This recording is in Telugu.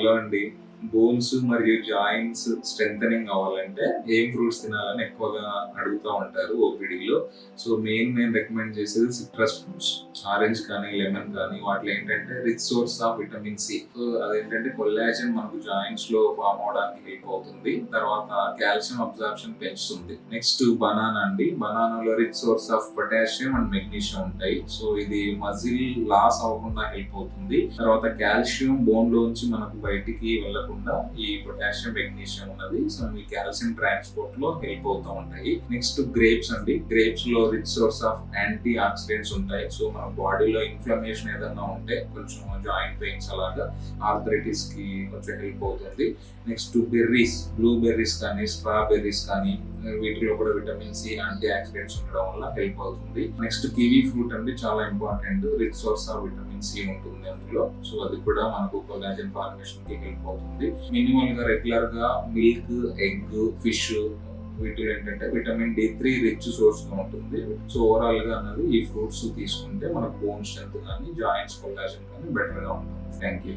హలో అండి. బోన్స్ మరియు జాయింట్స్ స్ట్రెంథెనింగ్ అవ్వాలంటే ఏం ఫ్రూట్స్ తినాలని ఎక్కువగా అడుగుతా ఉంటారు ఓపీడీలో. సో నేను రికమెండ్ చేసేది సిట్రస్ ఫ్రూట్స్. ఆరెంజ్ కానీ, లెమన్ కానీ వాటిలో ఏంటంటే rich source of vitamin C. So అదేంటంటే కొల్లాజన్ మనకు జాయింట్స్ లో ఫామ్ అవడానికి హెల్ప్ అవుతుంది. తర్వాత కాల్షియం అబ్జార్ప్షన్ పెంచుతుంది. నెక్స్ట్ బనానా అండి. బనానాలో rich source of potassium and magnesium ఉంటాయి. సో ఇది మజిల్ లాస్ అవ్వకుండా హెల్ప్ అవుతుంది. తర్వాత కాల్షియం బోన్ లోంచి మనకు బయటికి వెళ్ళకుండా ఈ పొటాషియం మెగ్నీషియం ఉన్నది. సో ఈ కాల్షియం ట్రాన్స్పోర్ట్ లో హెల్ప్ అవుతూ ఉంటాయి. నెక్స్ట్ గ్రేప్స్ అండి. గ్రేప్స్ లో rich source of antioxidants ఉంటాయి. సో మన బాడీలో ఇన్ఫ్లమేషన్ ఏదన్నా ఉంటే కొంచెం జాయింట్ పెయిన్స్ అలాగా ఆర్థరైటిస్ కి కొంచెం హెల్ప్ అవుతుంది. నెక్స్ట్ బెర్రీస్, బ్లూ బెర్రీస్ కానీ, స్ట్రాబెర్రీస్ కానీ వీటిలో కూడా విటమిన్ సి, యాంటీ ఆక్సిడెంట్స్ ఉండడం వల్ల హెల్ప్ అవుతుంది. నెక్స్ట్ కివీ ఫ్రూట్ అండి, చాలా important. Rich source of vitamin C ఉంటుంది అందులో. సో అది కూడా మనకు కొల్లాజన్ ఫార్మేషన్ కి హెల్ప్ అవుతుంది. మినిమల్ గా రెగ్యులర్ గా మిల్క్, ఎగ్, ఫిష్ వీటిలో ఏంటంటే విటమిన్ D3 రిచ్ సోర్స్ గా ఉంటుంది. సో ఓవరాల్ గా అన్నది ఈ ఫ్రూట్స్ తీసుకుంటే మన బోన్ స్ట్రెంత్ కానీ, జాయింట్స్ కొల్లాజన్ కానీ బెటర్ గా ఉంటుంది. Thank you.